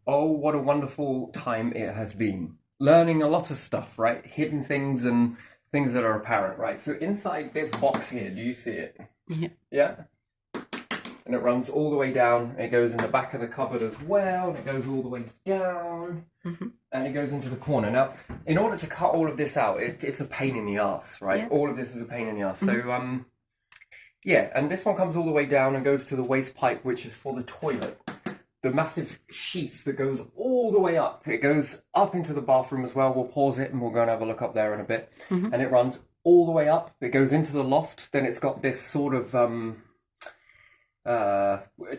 Oh, what a wonderful time it has been. Learning a lot of stuff, right? Hidden things and things that are apparent, right? So inside this box here, do you see it? Yeah. Yeah? And it runs all the way down. It goes in the back of the cupboard as well. And it goes all the way down. And it goes into the corner. Now, in order to cut all of this out, it's a pain in the ass, right? Yeah. All of this is a pain in the ass. So, yeah, and this one comes all the way down and goes to the waste pipe, which is for the toilet. The massive sheath that goes all the way up. It goes up into the bathroom as well. We'll pause it and we'll go and have a look up there in a bit. And it runs all the way up. It goes into the loft. Then it's got this sort of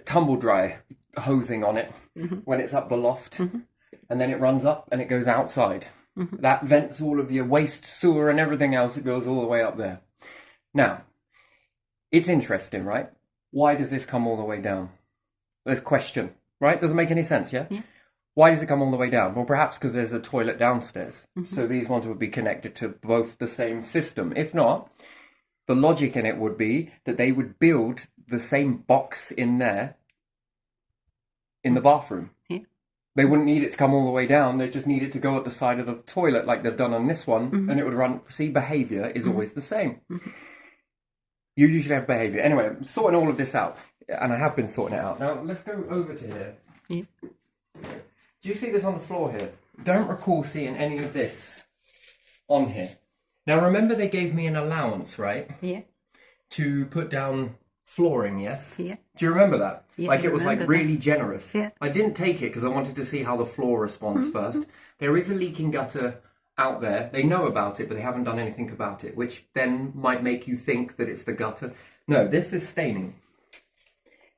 tumble dry hosing on it when it's up the loft. And then it runs up and it goes outside. That vents all of your waste, sewer and everything else. It goes all the way up there. Now, it's interesting, right? Why does this come all the way down? There's a question, right? Doesn't make any sense, yeah? Yeah. Why does it come all the way down? Well, perhaps because there's a toilet downstairs. So these ones would be connected to both the same system. If not, the logic in it would be that they would build the same box in there in the bathroom. Yeah. They wouldn't need it to come all the way down. They just need it to go at the side of the toilet like they've done on this one, and it would run. See, behavior is always the same. You usually have behavior. Anyway, I'm sorting all of this out, and I have been sorting it out. Now, let's go over to here. Yeah. Do you see this on the floor here? Don't recall seeing any of this on here. Now, remember they gave me an allowance, right? Yeah. To put down flooring, yes? Yeah. Do you remember that? Yeah, Like I it was like remember really generous. Yeah. I didn't take it because I wanted to see how the floor responds first. There is a leaking gutter out there. They know about it, but they haven't done anything about it, which then might make you think that it's the gutter. No, this is staining.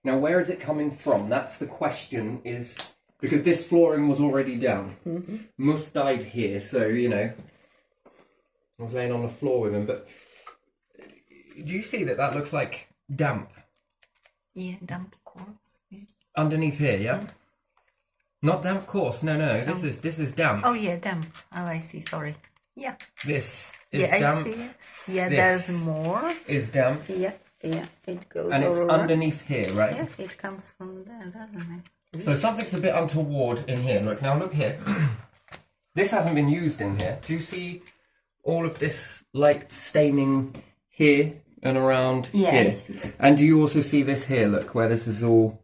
Now, where is it coming from? That's the question, is because this flooring was already down. Mus died here, so, you know, I was laying on the floor with him, but do you see that looks like damp Yeah, damp corpse. Yeah. underneath here, yeah? Not damp coarse, no, this is damp. Oh yeah, damp. Oh, I see. Sorry. Yeah. This is Yeah, damp. I see. Yeah, This there's more. is damp, Yeah, yeah. It goes and it's over. underneath here, right? Yeah, it comes from there, doesn't it? So something's a bit untoward in here. Look, now look here. This hasn't been used in here. Do you see all of this light staining here and around Yeah, here? I see. And do you also see this here, look, where this is all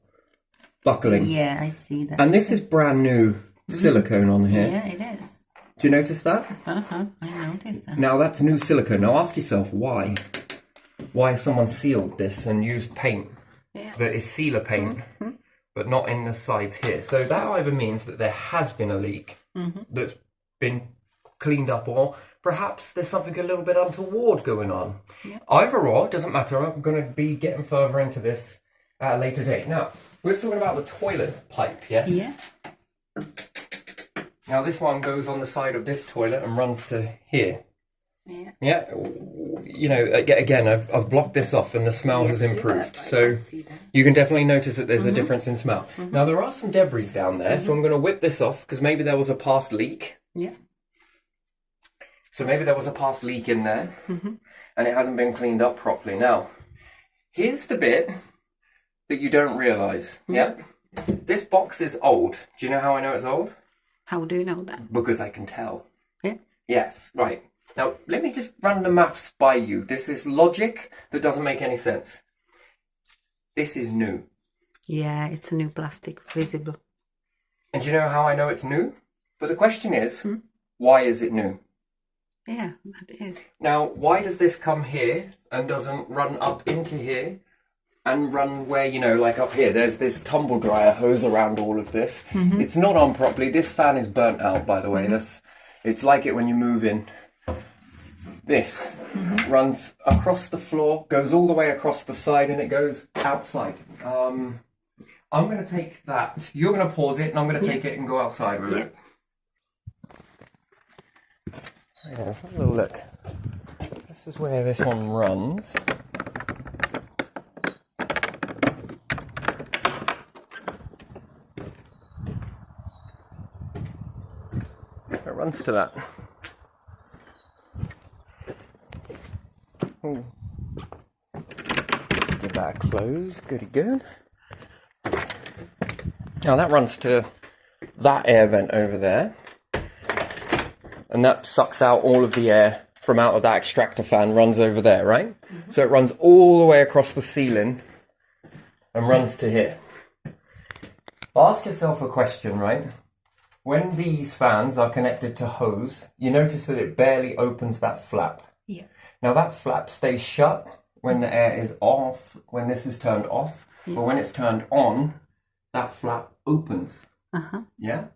buckling? Yeah, I see that. And this is brand new silicone on here. Yeah, it is. Do you notice that? I noticed that. Now that's new silicone. Now ask yourself why. Why has someone sealed this and used paint Yeah. that is sealer paint, but not in the sides here? So that either means that there has been a leak that's been cleaned up, or perhaps there's something a little bit untoward going on. Yeah. Either or, doesn't matter. I'm going to be getting further into this at a later date. Now, we're talking about the toilet pipe, yes? Yeah. Now this one goes on the side of this toilet and runs to here. Yeah. Yeah, you know, again, I've blocked this off and the smell has Yes, improved. yeah, I So can see that. you can definitely notice that there's a difference in smell. Now there are some debris down there, so I'm going to whip this off because maybe there was a past leak. Yeah. So maybe there was a past leak in there and it hasn't been cleaned up properly. Now, here's the bit that you don't realise. Yeah? This box is old. Do you know how I know it's old? How do you know that? Because I can tell. Yeah. Yes, right. Now, let me just run the maths by you. This is logic that doesn't make any sense. This is new. Yeah, it's a new plastic, visible. And do you know how I know it's new? But the question is, why is it new? Yeah, that is. Now, why does this come here and doesn't run up into here and run where, you know, like up here? There's this tumble dryer hose around all of this. It's not on properly. This fan is burnt out, by the way. It's like it when you move in. This runs across the floor, goes all the way across the side, and it goes outside. I'm going to take that. You're going to pause it, and I'm going to take it and go outside with it. Yeah, let's have a little look. This is where this one runs. It runs to that. Ooh. Give that a close, goody good. Now that runs to that air vent over there, and that sucks out all of the air from out of that extractor fan, runs over there, right? So it runs all the way across the ceiling and runs to here. Ask yourself a question, right? When these fans are connected to hose, you notice that it barely opens that flap. Yeah. Now that flap stays shut when the air is off, when this is turned off, but when it's turned on, that flap opens. Yeah?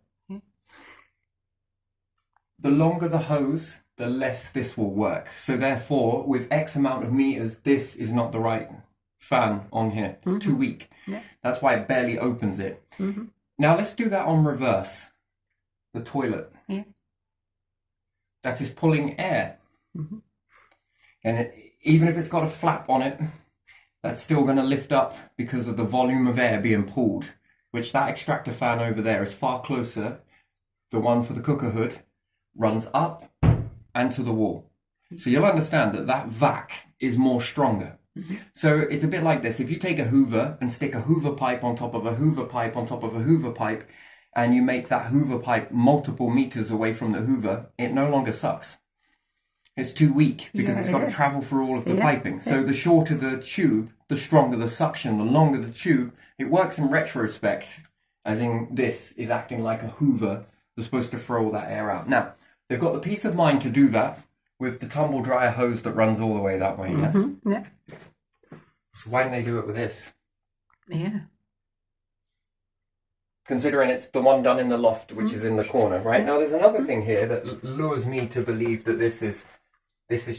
The longer the hose, the less this will work. So therefore, with X amount of meters, this is not the right fan on here. It's too weak. Yeah. That's why it barely opens it. Now let's do that on reverse. The toilet. Yeah. That is pulling air. And even if it's got a flap on it, that's still going to lift up because of the volume of air being pulled, which that extractor fan over there is far closer. The one for the cooker hood runs up and to the wall. So you'll understand that that vac is more stronger. So it's a bit like this. If you take a Hoover and stick a Hoover pipe on top of a Hoover pipe on top of a Hoover pipe, and you make that Hoover pipe multiple meters away from the Hoover, it no longer sucks. It's too weak because it's got to travel through all of the piping. So the shorter the tube, the stronger the suction, the longer the tube. It works in retrospect, as in this is acting like a Hoover that's supposed to throw all that air out. Now, they've got the peace of mind to do that with the tumble dryer hose that runs all the way that way, yes? Yeah. So why don't they do it with this? Yeah. Considering it's the one done in the loft, which is in the corner, right? Now, there's another thing here that lures me to believe that this is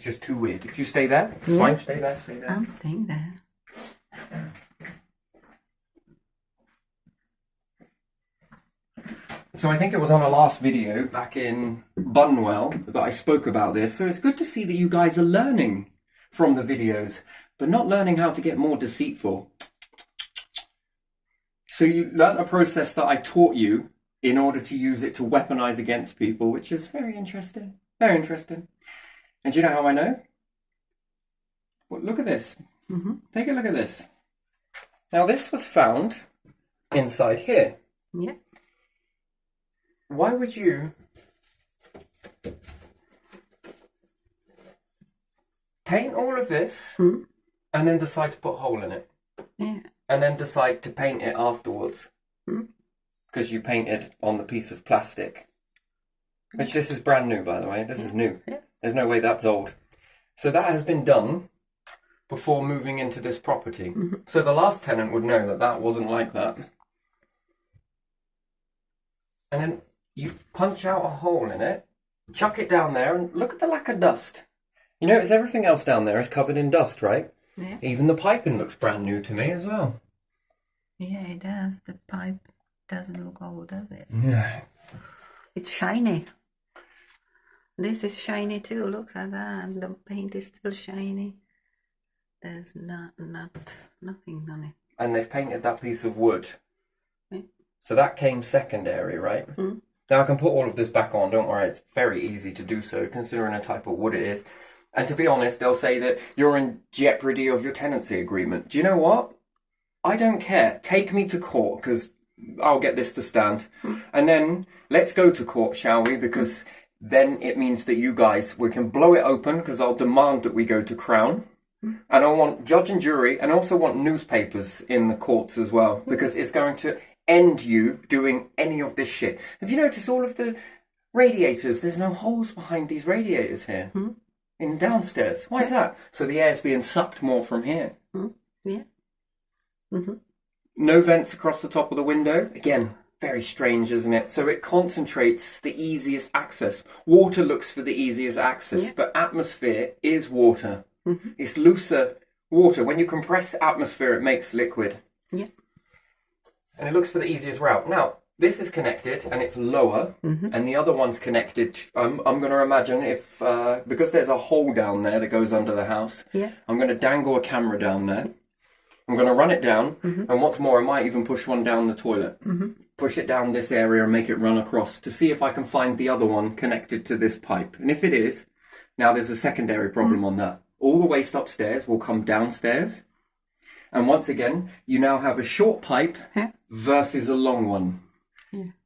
just too weird. If you stay there, it's fine. Stay there, stay there. I'm staying there. So I think it was on a last video back in Bunwell that I spoke about this. So it's good to see that you guys are learning from the videos, but not learning how to get more deceitful. So you learnt a process that I taught you in order to use it to weaponize against people, which is very interesting. Very interesting. And do you know how I know? Well, look at this. Take a look at this. Now this was found inside here. Yeah. Why would you paint all of this and then decide to put a hole in it? Yeah. And then decide to paint it afterwards? Because you painted on the piece of plastic. Which this is brand new, by the way. This is new. Yeah. There's no way that's old. So that has been done before moving into this property. So the last tenant would know that that wasn't like that. And then you punch out a hole in it, chuck it down there, and look at the lack of dust. You notice everything else down there is covered in dust, right? Yeah. Even the piping looks brand new to me as well. Yeah, it does. The pipe doesn't look old, does it? Yeah. It's shiny. This is shiny too. Look at that. The paint is still shiny. There's nothing on it. And they've painted that piece of wood. Yeah. So that came secondary, right? Now I can put all of this back on, don't worry. It's very easy to do so, considering the type of wood it is. And to be honest, they'll say that you're in jeopardy of your tenancy agreement. Do you know what? I don't care. Take me to court, because I'll get this to stand. And then let's go to court, shall we? Because then it means that you guys, we can blow it open, because I'll demand that we go to Crown. And I want judge and jury, and also want newspapers in the courts as well, because it's going to end you doing any of this shit. Have you noticed all of the radiators? There's no holes behind these radiators here. In downstairs. Why is that? So the air's being sucked more from here. Yeah. No vents across the top of the window. Again, very strange, isn't it? So it concentrates the easiest access. Water looks for the easiest access, but atmosphere is water. It's looser water. When you compress atmosphere, it makes liquid. Yeah. And it looks for the easiest route. Now, this is connected and it's lower, and the other one's connected. I'm going to imagine if, because there's a hole down there that goes under the house, I'm going to dangle a camera down there. I'm going to run it down, and what's more, I might even push one down the toilet. Push it down this area and make it run across to see if I can find the other one connected to this pipe. And if it is, now there's a secondary problem on that. All the waste upstairs will come downstairs. And once again, you now have a short pipe versus a long one.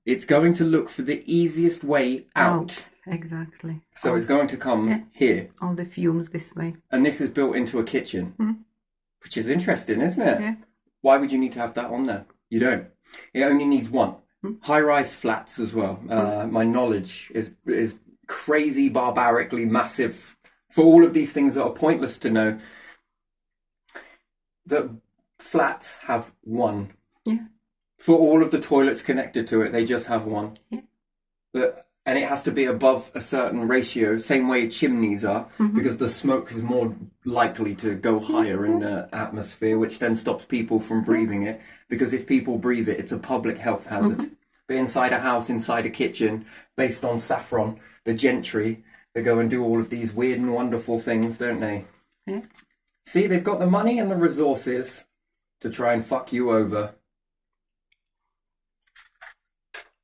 It's going to look for the easiest way out. Exactly. So it's going to come here. All the fumes this way. And this is built into a kitchen, which is interesting, isn't it? Yeah. Why would you need to have that on there? You don't. It only needs one. High-rise flats as well. My knowledge is crazy, barbarically massive for all of these things that are pointless to know. The flats have one. Yeah. For all of the toilets connected to it, they just have one. Yeah. And it has to be above a certain ratio, same way chimneys are, because the smoke is more likely to go higher in the atmosphere, which then stops people from breathing it. Because if people breathe it, it's a public health hazard. But inside a house, inside a kitchen, based on saffron, the gentry, they go and do all of these weird and wonderful things, don't they? Yeah. See, they've got the money and the resources to try and fuck you over.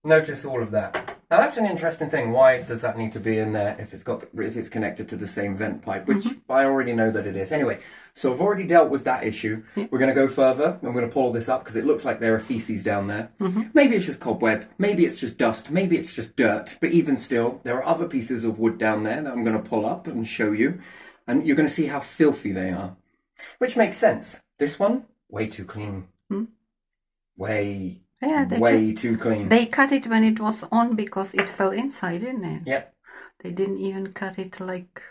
Notice all of that. Now that's an interesting thing. Why does that need to be in there if it's connected to the same vent pipe, which I already know that it is. Anyway, so I've already dealt with that issue. We're going to go further. I'm going to pull all this up because it looks like there are feces down there. Maybe it's just cobweb. Maybe it's just dust. Maybe it's just dirt. But even still, there are other pieces of wood down there that I'm going to pull up and show you. And you're going to see how filthy they are. Which makes sense. This one, way too clean. Way too clean. They cut it when it was on because it fell inside, didn't it? Yep. They didn't even cut it like...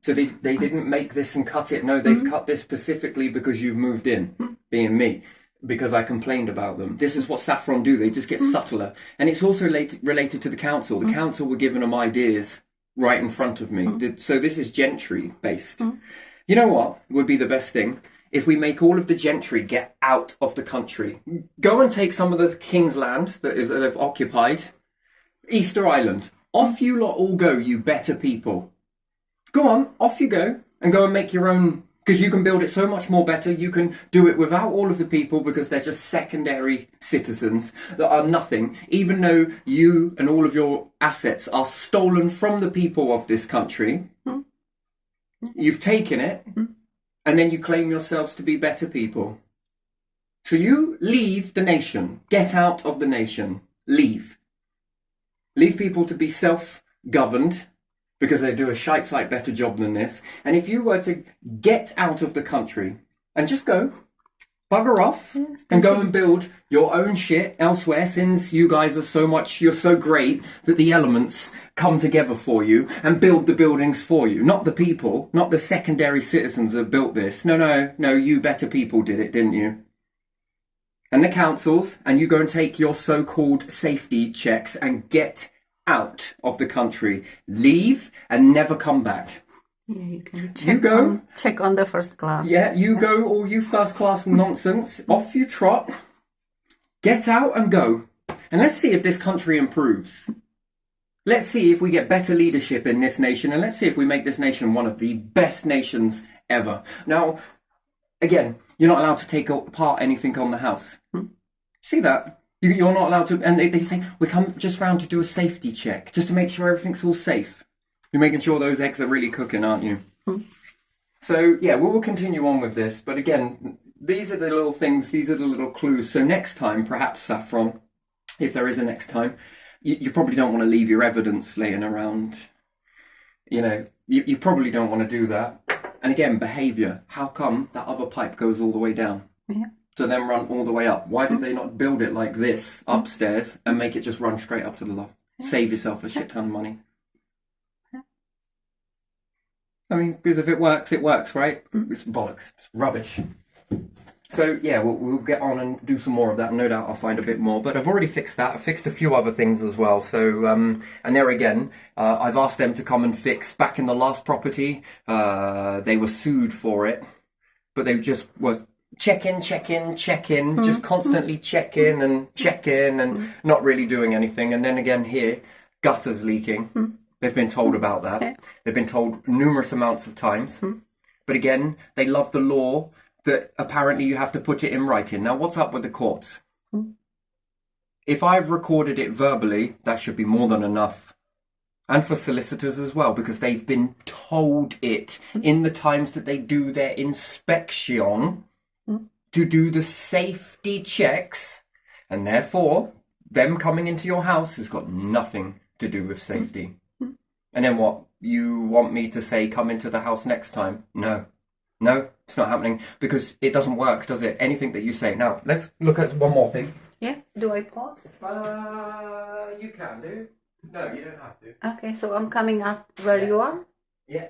So they didn't make this and cut it. No, they've cut this specifically because you've moved in, being me, because I complained about them. This is what Saffron do. They just get subtler. And it's also related to the council. The council were giving them ideas right in front of me. So this is gentry based. You know what would be the best thing? If we make all of the gentry get out of the country. Go and take some of the king's land that they've occupied. Easter Island. Off you lot all go, you better people. Go on, off you go. And go and make your own... Because you can build it so much more better. You can do it without all of the people because they're just secondary citizens that are nothing. Even though you and all of your assets are stolen from the people of this country. You've taken it. And then you claim yourselves to be better people. So you leave the nation. Get out of the nation. Leave. Leave people to be self-governed because they do a shite sight better job than this. And if you were to get out of the country and just go, bugger off, and go and build your own shit elsewhere, since you guys are you're so great that the elements come together for you and build the buildings for you. Not the people, not the secondary citizens that built this. No, you better people did it, didn't you? And the councils, and you go and take your so-called safety checks and get out of the country. Leave and never come back. Yeah, you can check on the first class. Yeah, you go, all you first class nonsense. Off you trot. Get out and go. And let's see if this country improves. Let's see if we get better leadership in this nation. And let's see if we make this nation one of the best nations ever. Now, again, you're not allowed to take apart anything on the house. See that? You're not allowed to. And they say, we come just round to do a safety check, just to make sure everything's all safe. You're making sure those eggs are really cooking, aren't you? So, yeah, we will continue on with this. But again, these are the little things, these are the little clues. So next time, perhaps, Saffron, if there is a next time, you probably don't want to leave your evidence laying around. You know, you probably don't want to do that. And again, behaviour. How come that other pipe goes all the way down? Yeah. To then run all the way up? Why did they not build it like this upstairs and make it just run straight up to the loft? Save yourself a shit ton of money. I mean, because if it works, right? It's bollocks. It's rubbish. So, yeah, we'll get on and do some more of that. No doubt I'll find a bit more. But I've already fixed that. I've fixed a few other things as well. So, and there again, I've asked them to come and fix. Back in the last property, they were sued for it. But they just was check in, just constantly check in and not really doing anything. And then again here, gutters leaking. They've been told about that. They've been told numerous amounts of times. But again, they love the law that apparently you have to put it in writing. Now, what's up with the courts? If I've recorded it verbally, that should be more than enough. And for solicitors as well, because they've been told it in the times that they do their inspection to do the safety checks. And therefore, them coming into your house has got nothing to do with safety. And then what? You want me to say come into the house next time? No. No, it's not happening because it doesn't work, does it? Anything that you say. Now, let's look at one more thing. Yeah, do I pause? You can do. No, you don't have to. Okay, so I'm coming up where you are? Yeah.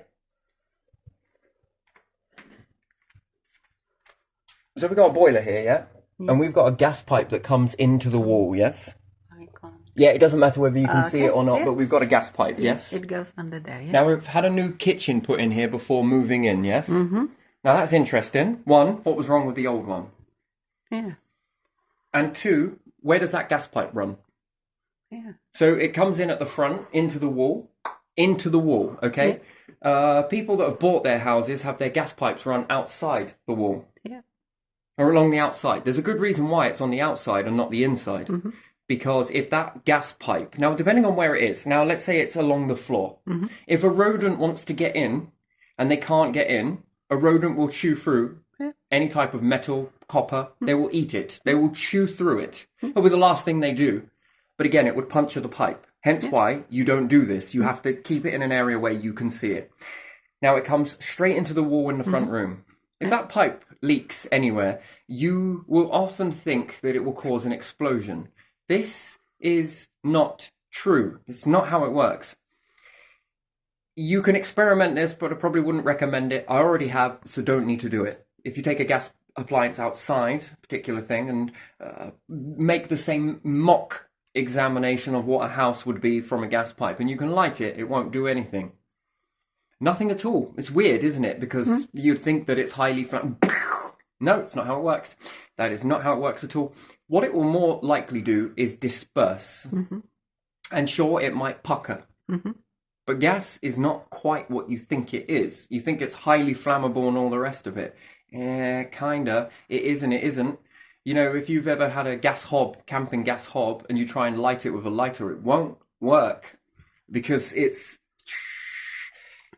So we've got a boiler here, yeah? And we've got a gas pipe that comes into the wall, yes? I can't. Yeah, it doesn't matter whether you can see it or not, yeah. but we've got a gas pipe, yes? It goes under there, yeah? Now, we've had a new kitchen put in here before moving in, yes? Mm-hmm. Now, that's interesting. One, what was wrong with the old one? Yeah. And two, where does that gas pipe run? Yeah. So it comes in at the front, into the wall, okay? Yeah. People that have bought their houses have their gas pipes run outside the wall. Yeah. Or along the outside. There's a good reason why it's on the outside and not the inside. Mm-hmm. Because if that gas pipe, now depending on where it is, now let's say it's along the floor. Mm-hmm. If a rodent wants to get in and they can't get in, a rodent will chew through any type of metal, copper. They will eat it. They will chew through it. But with the last thing they do. But again, it would puncture the pipe. Hence why you don't do this. You have to keep it in an area where you can see it. Now it comes straight into the wall in the front room. If that pipe leaks anywhere, you will often think that it will cause an explosion. This is not true. It's not how it works. You can experiment this, but I probably wouldn't recommend it. I already have, so don't need to do it. If you take a gas appliance outside, a particular thing, and make the same mock examination of what a house would be from a gas pipe, and you can light it, it won't do anything. Nothing at all. It's weird, isn't it? Because you'd think that it's highly flammable. No, it's not how it works. That is not how it works at all. What it will more likely do is disperse. Mm-hmm. And sure, it might pucker. Mm-hmm. But gas is not quite what you think it is. You think it's highly flammable and all the rest of it. Kinda. It is and it isn't. You know, if you've ever had a gas hob, camping gas hob, and you try and light it with a lighter, it won't work. Because it's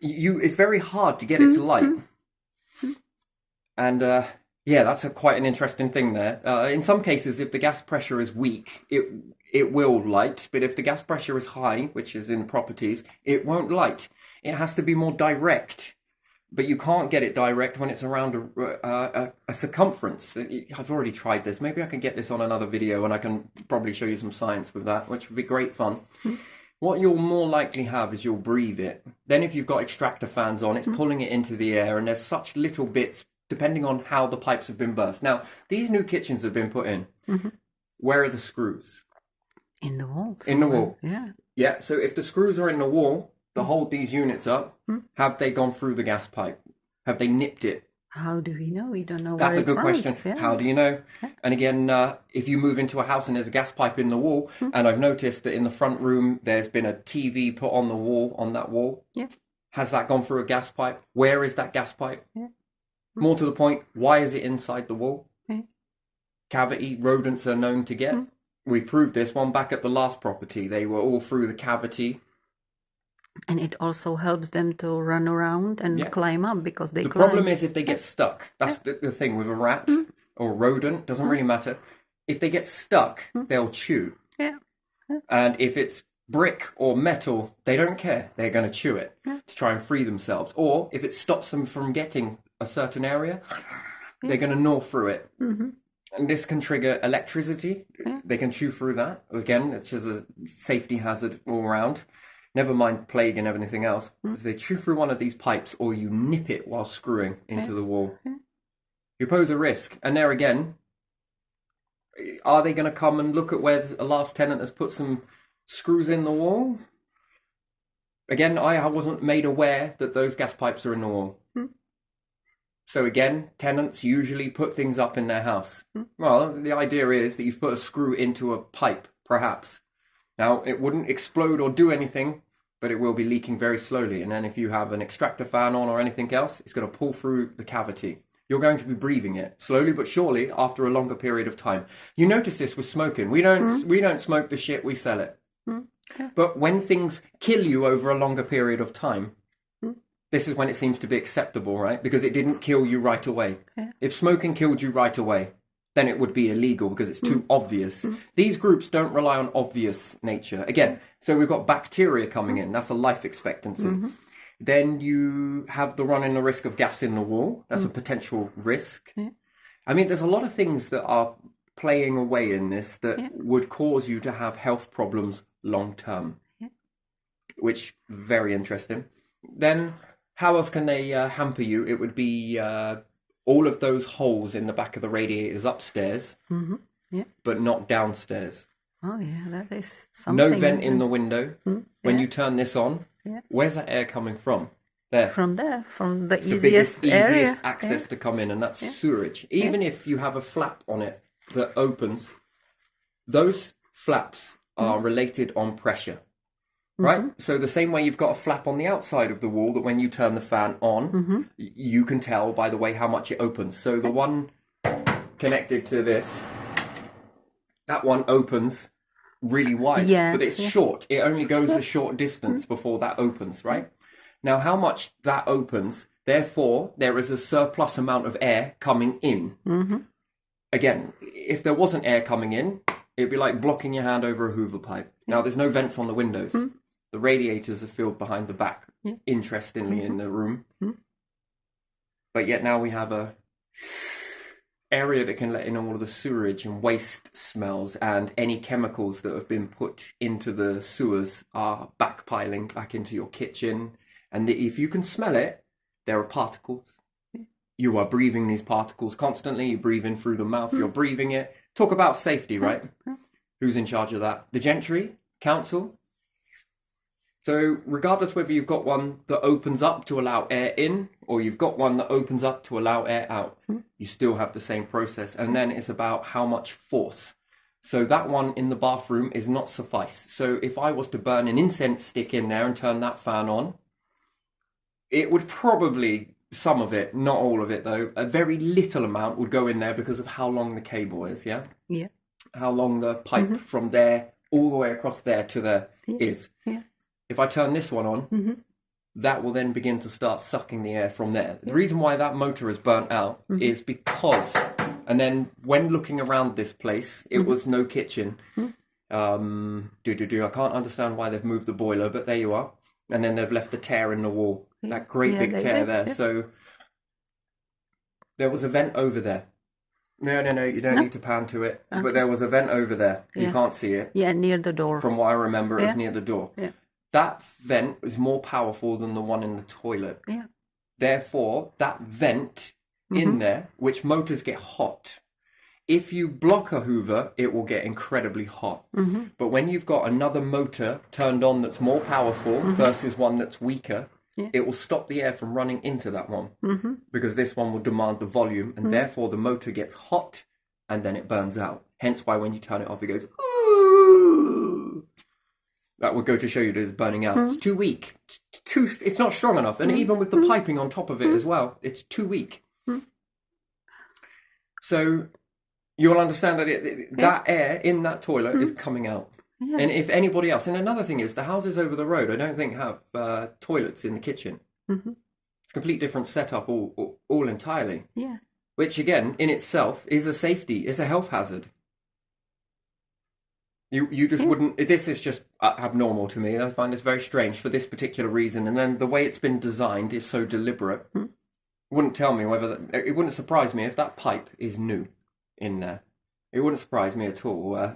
very hard to get it to light. And yeah, that's quite an interesting thing there. In some cases, if the gas pressure is weak, it will light. But if the gas pressure is high, which is in properties, it won't light. It has to be more direct. But you can't get it direct when it's around a circumference. I've already tried this. Maybe I can get this on another video and I can probably show you some science with that, which would be great fun. What you'll more likely have is you'll breathe it. Then if you've got extractor fans on, it's pulling it into the air, and there's such little bits depending on how the pipes have been burst. Now, these new kitchens have been put in. Mm-hmm. Where are the screws? In the wall. In the wall. Yeah. Yeah, so if the screws are in the wall to hold these units up, have they gone through the gas pipe? Have they nipped it? How do we know? We don't know. That's where a good question. Yeah. How do you know? Yeah. And again, if you move into a house and there's a gas pipe in the wall, and I've noticed that in the front room there's been a TV put on the wall, on that wall. Yeah. Has that gone through a gas pipe? Where is that gas pipe? Yeah. More to the point, why is it inside the wall? Yeah. Cavity rodents are known to get. We proved this one back at the last property. They were all through the cavity. And it also helps them to run around and climb up because they climb. The problem is if they get stuck. That's the thing with a rat or a rodent. Doesn't really matter. If they get stuck, they'll chew. Yeah. And if it's brick or metal, they don't care. They're going to chew it to try and free themselves. Or if it stops them from getting a certain area, they're going to gnaw through it. Mm-hmm. And this can trigger electricity. They can chew through that. Again, it's just a safety hazard all around. Never mind plague and everything else. If they chew through one of these pipes or you nip it while screwing into the wall, you pose a risk. And there again, are they going to come and look at where the last tenant has put some screws in the wall? Again, I wasn't made aware that those gas pipes are in the wall. So again, tenants usually put things up in their house. Well, the idea is that you've put a screw into a pipe, perhaps. Now, it wouldn't explode or do anything, but it will be leaking very slowly. And then if you have an extractor fan on or anything else, it's going to pull through the cavity. You're going to be breathing it slowly but surely after a longer period of time. You notice this with smoking. We don't smoke the shit, we sell it. But when things kill you over a longer period of time, this is when it seems to be acceptable, right? Because it didn't kill you right away. If smoking killed you right away, then it would be illegal because it's too obvious. These groups don't rely on obvious nature. Again, so we've got bacteria coming in. That's a life expectancy. Then you have the running the risk of gas in the wall. That's a potential risk. Yeah. I mean, there's a lot of things that are playing away in this that would cause you to have health problems long term, which very interesting. Then how else can they hamper you? It would be all of those holes in the back of the radiators upstairs, but not downstairs. Oh yeah, that is something. No vent in the window. When you turn this on, where's that air coming from? There. From there, from the The easiest biggest, area. easiest access to come in, and that's sewerage. Even if you have a flap on it that opens, those flaps are related on pressure, right? So the same way you've got a flap on the outside of the wall that when you turn the fan on, you can tell by the way how much it opens. So the one connected to this, that one opens really wide, but it's short. It only goes a short distance before that opens, right? Now, how much that opens, therefore, there is a surplus amount of air coming in. Again, if there wasn't air coming in, it'd be like blocking your hand over a Hoover pipe. Now, there's no vents on the windows. The radiators are filled behind the back, interestingly, in the room. But yet now we have a area that can let in all of the sewerage and waste smells, and any chemicals that have been put into the sewers are backpiling back into your kitchen. And if you can smell it, there are particles. You are breathing these particles constantly. You breathe in through the mouth. You're breathing it. Talk about safety, right? Who's in charge of that? The gentry? Council? So regardless whether you've got one that opens up to allow air in or you've got one that opens up to allow air out, you still have the same process. And then it's about how much force. So that one in the bathroom is not suffice. So if I was to burn an incense stick in there and turn that fan on, it would probably, some of it, not all of it though, a very little amount would go in there because of how long the cable is, yeah? Yeah. How long the pipe from there all the way across there to there is. Yeah. If I turn this one on, that will then begin to start sucking the air from there. The reason why that motor is burnt out is because, and then when looking around this place, it was no kitchen. I can't understand why they've moved the boiler, but there you are. And then they've left a tear in the wall, that great big tear there. Yeah. So there was a vent over there. No, you don't need to pan to it. Okay. But there was a vent over there. You can't see it. Yeah, near the door. From what I remember, it was near the door. Yeah. That vent is more powerful than the one in the toilet. Yeah. Therefore, that vent in there, which motors get hot. If you block a Hoover, it will get incredibly hot. But when you've got another motor turned on that's more powerful versus one that's weaker, it will stop the air from running into that one. Because this one will demand the volume, and therefore the motor gets hot, and then it burns out. Hence why when you turn it off, it goes, ooh. That would go to show you that it's burning out. It's too weak. It's not strong enough. And even with the piping on top of it as well, it's too weak. So you'll understand that that air in that toilet is coming out. Yeah. And if anybody else, and another thing is the houses over the road, I don't think have toilets in the kitchen. It's a complete different setup all entirely. Yeah. Which again, in itself, is a safety, is a health hazard. You just wouldn't, this is just abnormal to me. I find this very strange for this particular reason. And then the way it's been designed is so deliberate. It wouldn't tell me whether, it wouldn't surprise me if that pipe is new in there. It wouldn't surprise me at all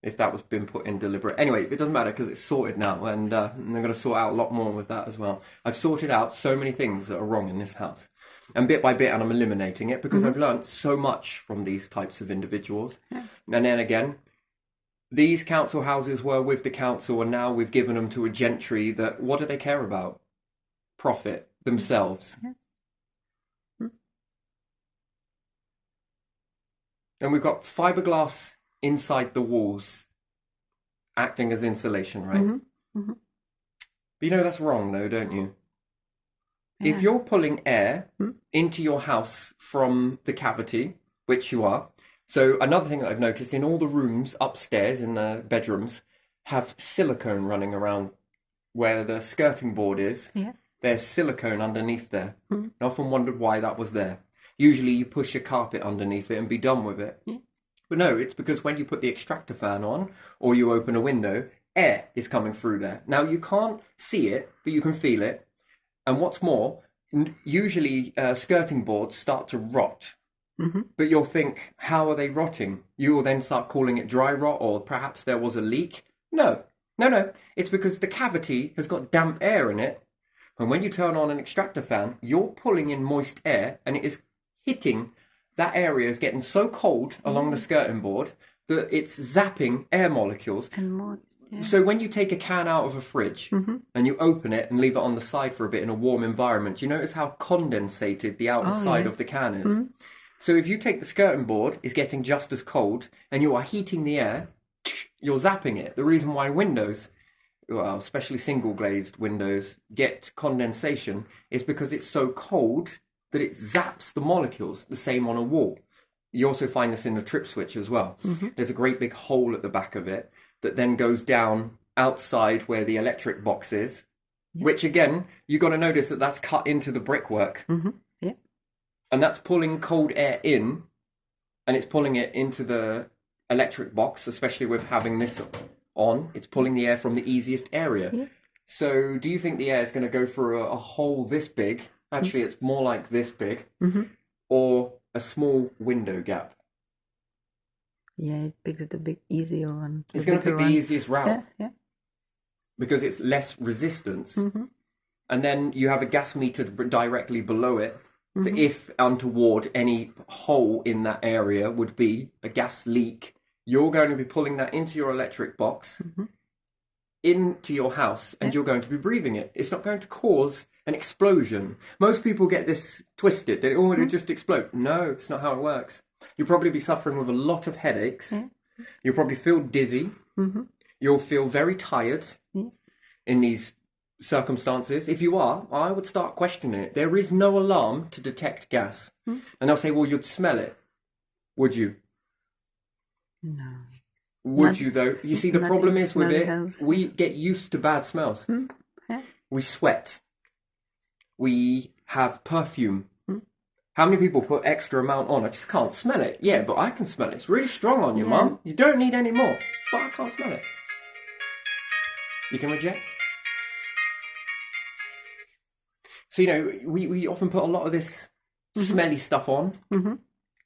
if that was been put in deliberate. Anyway, it doesn't matter because it's sorted now, and they're going to sort out a lot more with that as well. I've sorted out so many things that are wrong in this house, and bit by bit, and I'm eliminating it because I've learned so much from these types of individuals. And then again, these council houses were with the council, and now we've given them to a gentry that, what do they care about? Profit, themselves. And we've got fiberglass inside the walls acting as insulation, right? But you know that's wrong though, don't you? If you're pulling air into your house from the cavity, which you are, so another thing that I've noticed in all the rooms upstairs in the bedrooms have silicone running around where the skirting board is. There's silicone underneath there. I often wondered why that was there. usually you push a carpet underneath it and be done with it. But no, it's because when you put the extractor fan on or you open a window, air is coming through there. Now, you can't see it, but you can feel it. And what's more, usually skirting boards start to rot. But you'll think, how are they rotting? You will then start calling it dry rot, or perhaps there was a leak. No. It's because the cavity has got damp air in it. And when you turn on an extractor fan, you're pulling in moist air, and it is hitting, that area is getting so cold along the skirting board that it's zapping air molecules. And more, So when you take a can out of a fridge and you open it and leave it on the side for a bit in a warm environment, you notice how condensated the outer side of the can is. So if you take the skirting board, it's getting just as cold, and you are heating the air, you're zapping it. The reason why windows, well, especially single glazed windows, get condensation is because it's so cold that it zaps the molecules. The same on a wall. You also find this in the trip switch as well. There's a great big hole at the back of it that then goes down outside where the electric box is, which again, you got to notice that that's cut into the brickwork. And that's pulling cold air in, and it's pulling it into the electric box, especially with having this on. It's pulling the air from the easiest area. So do you think the air is going to go through a hole this big? Actually, it's more like this big, or a small window gap? Yeah, it picks the big, easier one. It's going to pick the easiest route. Yeah. Because it's less resistance. And then you have a gas meter directly below it. If untoward any hole in that area would be a gas leak, you're going to be pulling that into your electric box, into your house, and you're going to be breathing it. It's not going to cause an explosion. Most people get this twisted. They already just explode. No, it's not how it works. You'll probably be suffering with a lot of headaches. You'll probably feel dizzy. You'll feel very tired in these circumstances. If you are, I would start questioning it. There is no alarm to detect gas. And they'll say, well, you'd smell it. Would you? No. Would you, though? You see, the not problem in is with smelly it, house. we get used to bad smells. We sweat. We have perfume. How many people put extra amount on? I just can't smell it. Yeah, but I can smell it. It's really strong on you, Mum. You don't need any more. But I can't smell it. You can reject. So, you know, we often put a lot of this smelly stuff on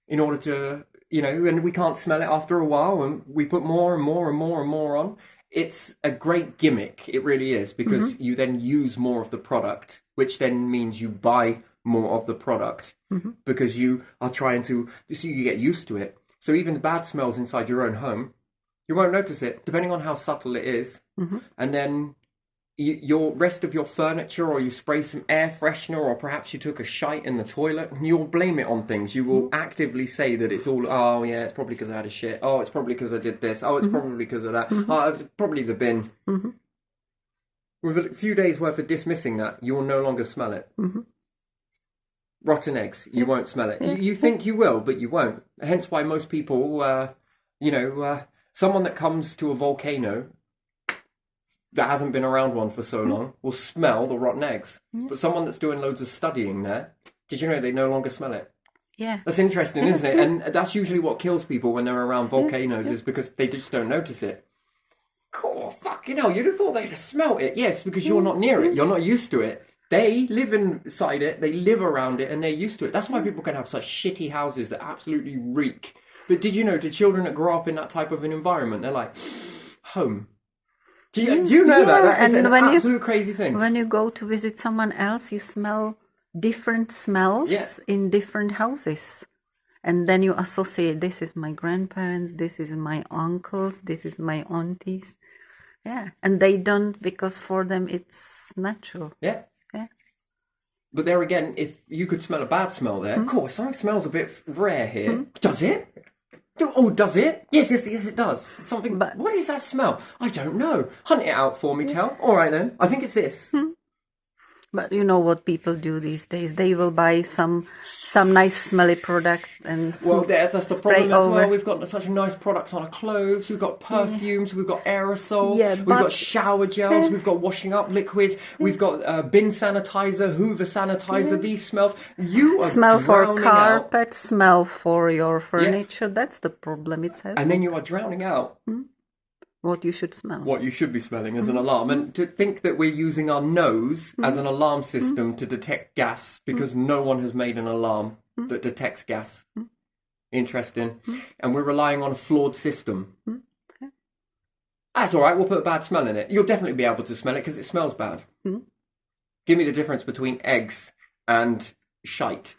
in order to, you know, and we can't smell it after a while, and we put more and more and more and more on. It's a great gimmick. It really is, because you then use more of the product, which then means you buy more of the product because you are trying to, so you get used to it. So even the bad smells inside your own home, you won't notice it, depending on how subtle it is. And then your rest of your furniture, or you spray some air freshener, or perhaps you took a shite in the toilet, and you'll blame it on things. You will actively say that it's all, oh yeah, it's probably because I had a shit. Oh, it's probably because I did this. Oh, it's probably because of that. Oh, it's probably the bin. With a few days worth of dismissing that, you will no longer smell it. Rotten eggs, you won't smell it. You think you will, but you won't. Hence why most people, someone that comes to a volcano that hasn't been around one for so long will smell the rotten eggs. But someone that's doing loads of studying there, did you know they no longer smell it? Yeah. That's interesting, isn't it? And that's usually what kills people when they're around volcanoes, is because they just don't notice it. Cool, fucking hell, you'd have thought they'd have smelt it. Yes, because you're not near it. You're not used to it. They live inside it, they live around it, and they're used to it. That's why people can have such shitty houses that absolutely reek. But did you know, to children that grow up in that type of an environment, they're like, home. Do you know that? That is an absolute crazy thing. When you go to visit someone else, you smell different smells in different houses. And then you associate, this is my grandparents, this is my uncles, this is my aunties. Yeah. And they don't, because for them it's natural. Yeah. Yeah. But there again, if you could smell a bad smell there, of course, something smells a bit rare here. Does it? Oh, does it? Yes, it does. Something. But what is that smell? I don't know. Hunt it out for me, Tel. All right then. I think it's this. But you know what people do these days? They will buy some nice smelly product and Well, that's the spray problem as over. well. We've got such nice products on our clothes. We've got perfumes. We've got aerosol. Yeah, we've but- got shower gels. We've got washing up liquid. We've got bin sanitizer, Hoover sanitizer. These smells. You are Smell for drowning carpet, smell for your furniture. That's the problem. It's out. And then you are drowning out what you should smell. what you should be smelling as an alarm. And to think that we're using our nose as an alarm system to detect gas because no one has made an alarm that detects gas. Interesting. And we're relying on a flawed system. That's all right. We'll put a bad smell in it. You'll definitely be able to smell it because it smells bad. Give me the difference between eggs and shite.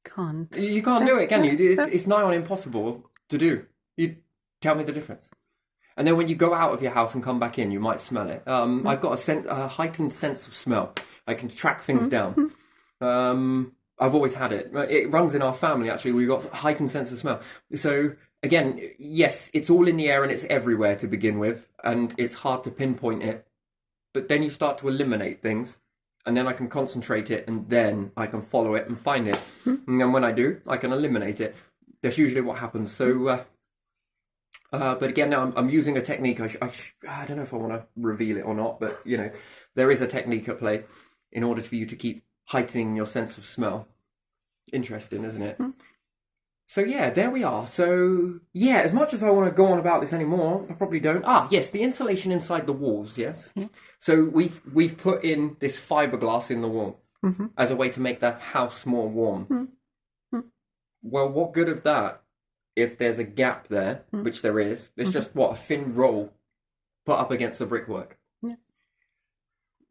Can't. You can't do it, can you? It's nigh on impossible to do. You tell me the difference. And then when you go out of your house and come back in, you might smell it. I've got a heightened sense of smell. I can track things down. I've always had it. It runs in our family, actually. We've got a heightened sense of smell. So, again, yes, it's all in the air and it's everywhere to begin with. And it's hard to pinpoint it. But then you start to eliminate things. And then I can concentrate it and then I can follow it and find it. And then when I do, I can eliminate it. That's usually what happens. So, but again, now I'm using a technique. I don't know if I want to reveal it or not, but you know, there is a technique at play in order for you to keep heightening your sense of smell. Interesting, isn't it? So yeah, there we are. So yeah, as much as I want to go on about this anymore, I probably don't. Yes, the insulation inside the walls. Yes. So we've put in this fiberglass in the wall as a way to make the house more warm. Well, what good of that if there's a gap there, which there is? It's just a thin roll put up against the brickwork. Yeah.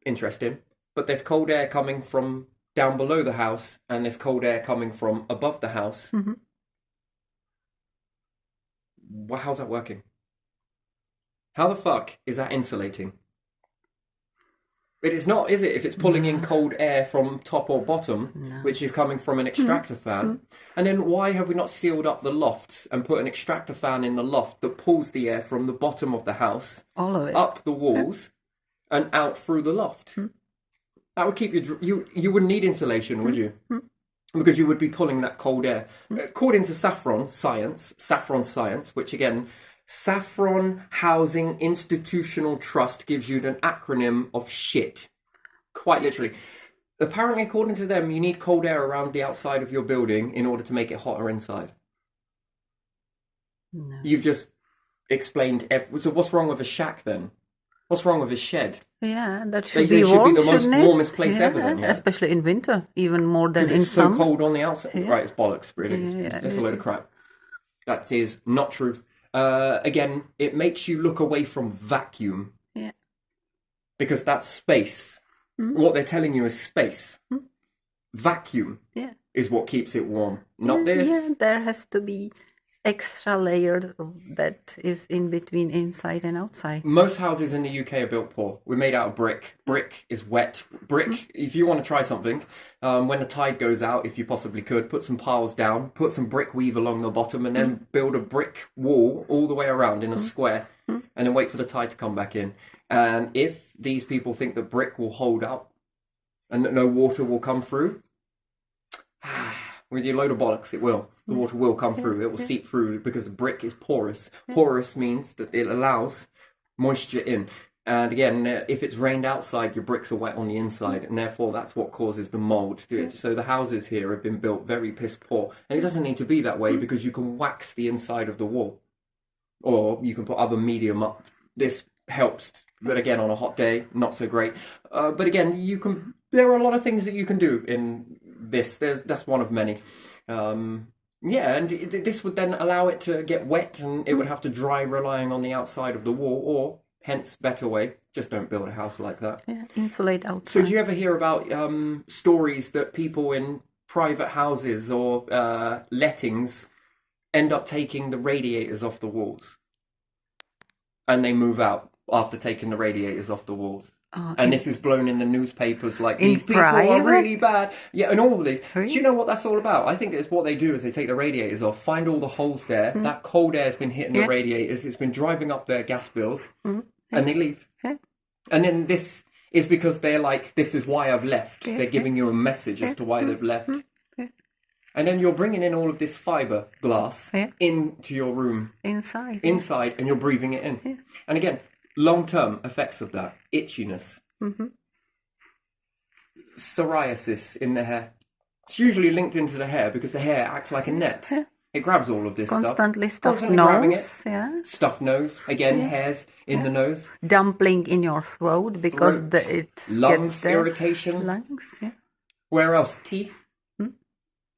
Interesting. But there's cold air coming from down below the house and there's cold air coming from above the house. Well, how's that working? How the fuck is that insulating? It is not, is it? If it's pulling in cold air from top or bottom, which is coming from an extractor fan. And then why have we not sealed up the lofts and put an extractor fan in the loft that pulls the air from the bottom of the house, All of it. up the walls, and out through the loft? That would keep you wouldn't need insulation, would you? Because you would be pulling that cold air. According to Saffron Science, which again, Saffron Housing Institutional Trust gives you an acronym of shit. Quite literally. Apparently, according to them, you need cold air around the outside of your building in order to make it hotter inside. No. You've just explained... So what's wrong with a shack then? What's wrong with a shed? Yeah, that They should be should warm, be the most shouldn't it? warmest place ever then, yeah. Especially in winter, even more than Because in it's so summer. cold on the outside. Right, it's bollocks, really. Yeah, It's a load of crap. That is not true. Again, it makes you look away from vacuum. Yeah. Because that's space. What they're telling you is space. Vacuum Yeah. is what keeps it warm. Not this. Yeah, there has to be extra layer that is in between inside and outside. Most houses in the UK are built poor. We're made out of brick. Brick is wet. Brick, if you want to try something, when the tide goes out, if you possibly could, put some piles down, put some brick weave along the bottom, and then build a brick wall all the way around in a square, and then wait for the tide to come back in. And if these people think that brick will hold up and that no water will come through, with your load of bollocks, it will. The water will come through. It will seep through because the brick is porous. Porous means that it allows moisture in. And again, if it's rained outside, your bricks are wet on the inside, and therefore that's what causes the mould to it. So the houses here have been built very piss poor. And it doesn't need to be that way because you can wax the inside of the wall. Or you can put other medium up. This helps, but again, on a hot day, not so great. But again, there are a lot of things that you can do in this. That's one of many. Yeah, and this would then allow it to get wet and it would have to dry relying on the outside of the wall, or hence better way, just don't build a house like that. Yeah, insulate outside. So do you ever hear about stories that people in private houses or lettings end up taking the radiators off the walls? And they move out after taking the radiators off the walls. And this is blown in the newspapers like, these people are really bad. Yeah, and all of these. Really? Do you know what that's all about? I think it's what they do is they take the radiators off, find all the holes there. That cold air has been hitting the radiators. It's been driving up their gas bills. And they leave. Yeah. And then this is because they're like, this is why I've left. They're giving you a message as to why they've left. And then you're bringing in all of this fiberglass into your room. Inside, and you're breathing it in. And again, long-term effects of that. Itchiness. Psoriasis in the hair. It's usually linked into the hair because the hair acts like a net. It grabs all of this constantly stuff. Stuffed nose. Yeah. Stuffed nose. Again, hairs in the nose. Dumpling in your throat because it's lungs irritation. Lungs, yeah. Where else? Teeth.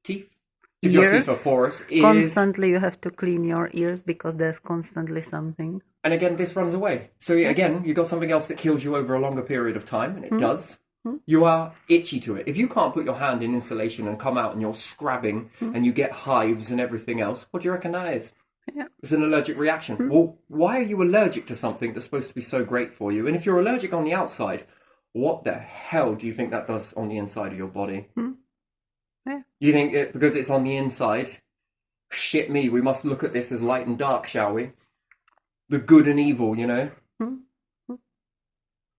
Teeth. If your teeth are porous. Constantly you have to clean your ears because there's constantly something. And again, this runs away. So again, you got something else that kills you over a longer period of time, and it does. You are itchy to it. If you can't put your hand in insulation and come out and you're scrabbing and you get hives and everything else, what do you reckon that is? Yeah. It's an allergic reaction. Well, why are you allergic to something that's supposed to be so great for you? And if you're allergic on the outside, what the hell do you think that does on the inside of your body? Yeah. You think because it's on the inside, shit me, we must look at this as light and dark, shall we? The good and evil, you know?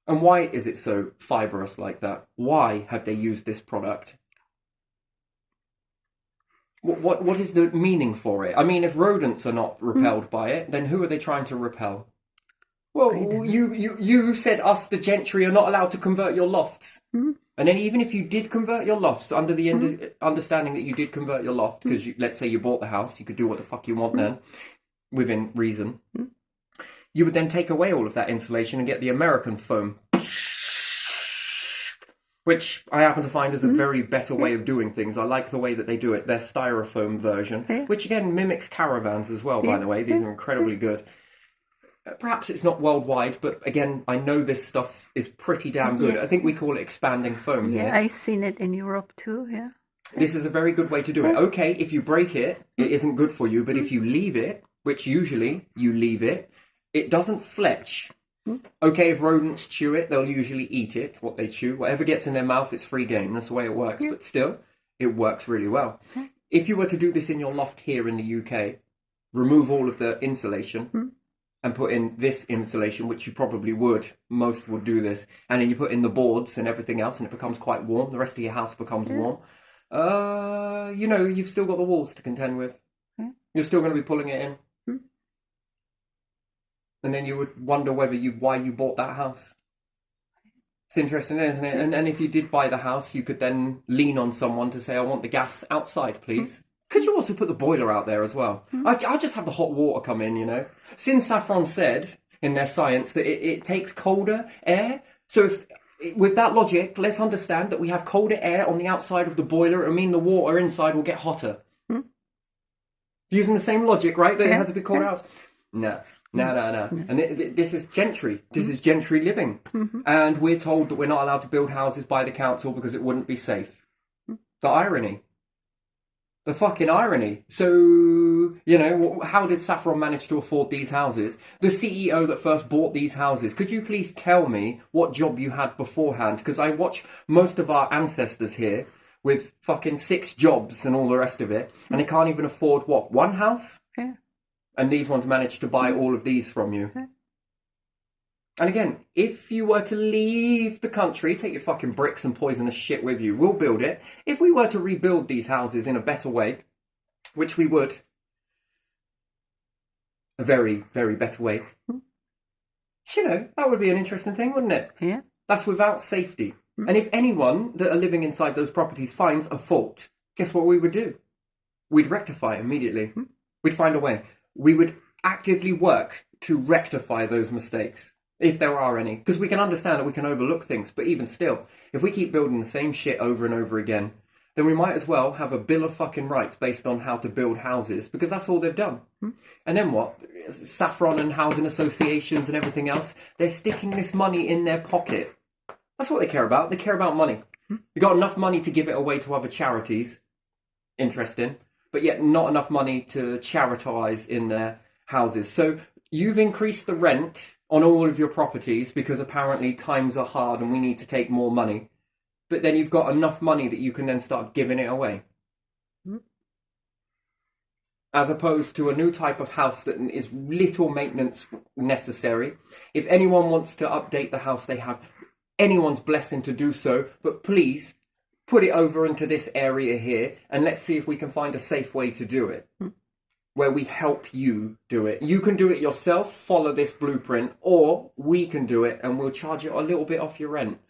And why is it so fibrous like that? Why have they used this product? What is the meaning for it? I mean, if rodents are not repelled by it, then who are they trying to repel? Well, you said us, the gentry, are not allowed to convert your lofts. And then even if you did convert your lofts, under the understanding that you did convert your loft, because let's say you bought the house, you could do what the fuck you want then, within reason. You would then take away all of that insulation and get the American foam, which I happen to find is a very better way of doing things. I like the way that they do it, their styrofoam version, which again mimics caravans as well, by the way. These are incredibly good. Perhaps it's not worldwide, but again, I know this stuff is pretty damn good. I think we call it expanding foam here. Yeah, I've seen it in Europe too, yeah. This is a very good way to do it. Okay, if you break it, it isn't good for you, but if you leave it, which usually you leave it, it doesn't fletch. Okay, if rodents chew it, they'll usually eat it, what they chew. Whatever gets in their mouth, it's free game. That's the way it works. But still, it works really well. If you were to do this in your loft here in the UK, remove all of the insulation and put in this insulation, which you probably would. Most would do this. And then you put in the boards and everything else, and it becomes quite warm. The rest of your house becomes warm. You know, you've still got the walls to contend with. You're still going to be pulling it in. And then you would wonder why you bought that house. It's interesting, isn't it? And if you did buy the house, you could then lean on someone to say, I want the gas outside, please. Could you also put the boiler out there as well? I just have the hot water come in, you know. Since Saffron said in their science that it takes colder air. So if with that logic, let's understand that we have colder air on the outside of the boiler. It'll mean the water inside will get hotter. Using the same logic, right? That it has to be colder outside. No. And this is gentry. This is gentry living. And we're told that we're not allowed to build houses by the council because it wouldn't be safe. The irony. The fucking irony. So, you know, how did Saffron manage to afford these houses? The CEO that first bought these houses, could you please tell me what job you had beforehand? Because I watch most of our ancestors here with fucking 6 jobs and all the rest of it, and they can't even afford, what, 1 house? Yeah. And these ones managed to buy all of these from you. And again, if you were to leave the country, take your fucking bricks and poisonous shit with you, we'll build it. If we were to rebuild these houses in a better way, which we would, a very, very better way, you know, that would be an interesting thing, wouldn't it? Yeah. That's without safety. And if anyone that are living inside those properties finds a fault, guess what we would do? We'd rectify it immediately. We'd find a way. We would actively work to rectify those mistakes, if there are any. Because we can understand that we can overlook things, but even still, if we keep building the same shit over and over again, then we might as well have a bill of fucking rights based on how to build houses, because that's all they've done. And then what? Saffron and housing associations and everything else, they're sticking this money in their pocket. That's what they care about. They care about money. They got enough money to give it away to other charities. Interesting. But yet not enough money to charitize in their houses. So you've increased the rent on all of your properties because apparently times are hard and we need to take more money. But then you've got enough money that you can then start giving it away. as opposed to a new type of house that is little maintenance necessary. If anyone wants to update the house, they have anyone's blessing to do so, but please put it over into this area here, and let's see if we can find a safe way to do it, where we help you do it. You can do it yourself, follow this blueprint, or we can do it and we'll charge you a little bit off your rent.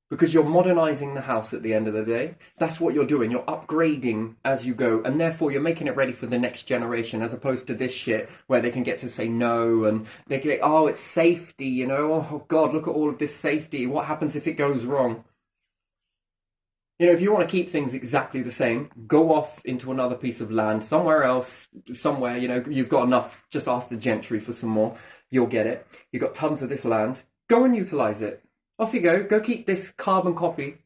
Because you're modernizing the house at the end of the day. That's what you're doing. You're upgrading as you go, and therefore you're making it ready for the next generation, as opposed to this shit where they can get to say no, and they get, oh, it's safety, you know, oh God, look at all of this safety. What happens if it goes wrong? You know, if you want to keep things exactly the same, go off into another piece of land, somewhere else, somewhere, you know, you've got enough, just ask the gentry for some more, you'll get it. You've got tons of this land, go and utilize it. Off you go keep this carbon copy.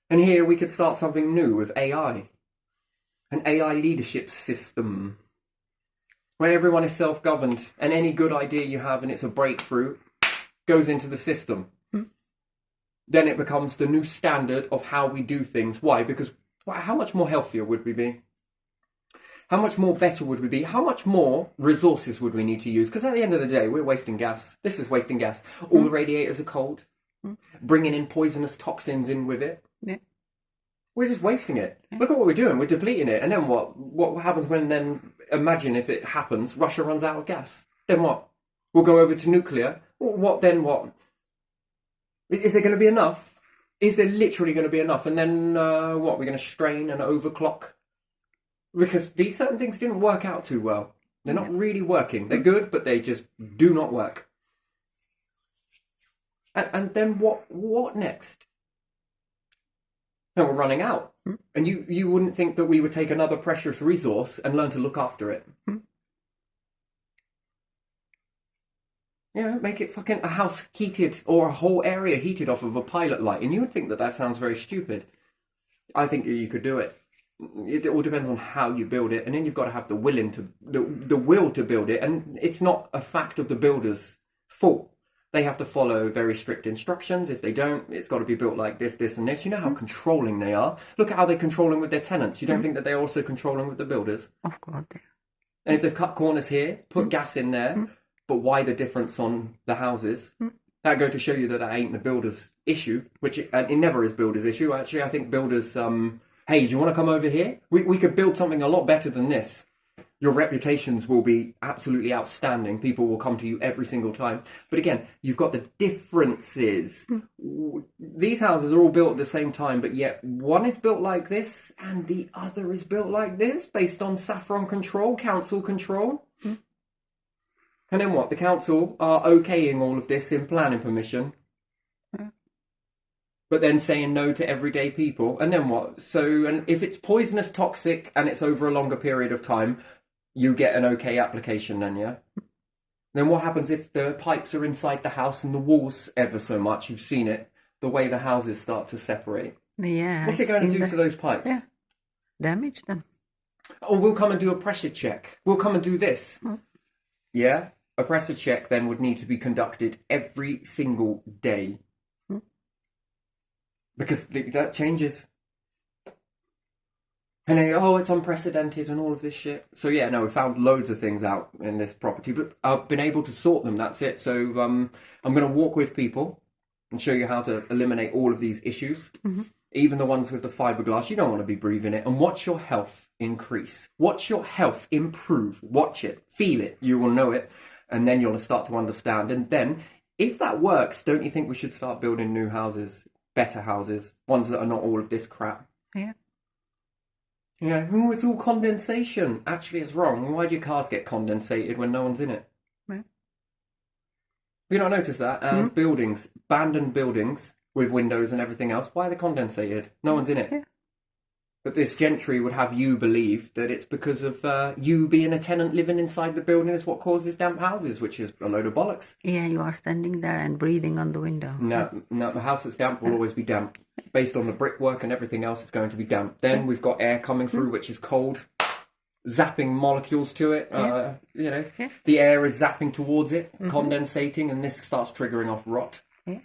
And here we could start something new with AI. An AI leadership system. Where everyone is self-governed, and any good idea you have and it's a breakthrough goes into the system. Then it becomes the new standard of how we do things. Why? Because how much more healthier would we be? How much more better would we be? How much more resources would we need to use? Because at the end of the day, we're wasting gas. This is wasting gas. All the radiators are cold. Bringing in poisonous toxins in with it. Yeah. We're just wasting it. Yeah. Look at what we're doing. We're depleting it. And then what? What happens when then, imagine if it happens, Russia runs out of gas. Then what? We'll go over to nuclear. What then what? Is there going to be enough? Is there literally going to be enough? And then what? We're going to strain and overclock? Because these certain things didn't work out too well. They're not really working. They're good, but they just do not work. And then what next? No, we're running out. And you wouldn't think that we would take another precious resource and learn to look after it. Yeah, make it fucking a house heated, or a whole area heated off of a pilot light. And you would think that that sounds very stupid. I think you could do it. It all depends on how you build it. And then you've got to have the will to build it. And it's not a fact of the builder's fault. They have to follow very strict instructions. If they don't, it's got to be built like this, this, and this. You know how controlling they are. Look at how they're controlling with their tenants. You don't think that they're also controlling with the builders? Of course. And if they've cut corners here, put gas in there, but why the difference on the houses? That go to show you that ain't the builder's issue, which it never is builder's issue. Actually, I think builders, hey, do you want to come over here? We could build something a lot better than this. Your reputations will be absolutely outstanding. People will come to you every single time. But again, you've got the differences. These houses are all built at the same time, but yet one is built like this and the other is built like this, based on saffron control, council control. And then what? The council are okaying all of this in planning permission, but then saying no to everyday people. And then what? So, and if it's poisonous, toxic, and it's over a longer period of time, you get an okay application then, yeah? Then what happens if the pipes are inside the house and the walls ever so much, you've seen it, the way the houses start to separate. Yeah. What's it going to do to those pipes? Yeah. Damage them. Oh, we'll come and do a pressure check. We'll come and do this. Yeah? A pressure check then would need to be conducted every single day. Because that changes. And then, oh, it's unprecedented and all of this shit. So yeah, no, we found loads of things out in this property, but I've been able to sort them, that's it. So I'm going to walk with people and show you how to eliminate all of these issues. Even the ones with the fiberglass, you don't want to be breathing it. And watch your health increase. Watch your health improve. Watch it. Feel it. You will know it. And then you'll start to understand. And then, if that works, don't you think we should start building new houses? Better houses, ones that are not all of this crap. Yeah. You know, oh, it's all condensation. Actually, it's wrong. Why do your cars get condensated when no one's in it? Right. You don't notice that? Buildings, abandoned buildings with windows and everything else, why are they condensated? No one's in it. Yeah. But this gentry would have you believe that it's because of you being a tenant living inside the building is what causes damp houses, which is a load of bollocks. Yeah, you are standing there and breathing on the window. No, the house that's damp will always be damp. Based on the brickwork and everything else, it's going to be damp. Then we've got air coming through, which is cold, zapping molecules to it. You know, the air is zapping towards it, condensating, and this starts triggering off rot. Yeah.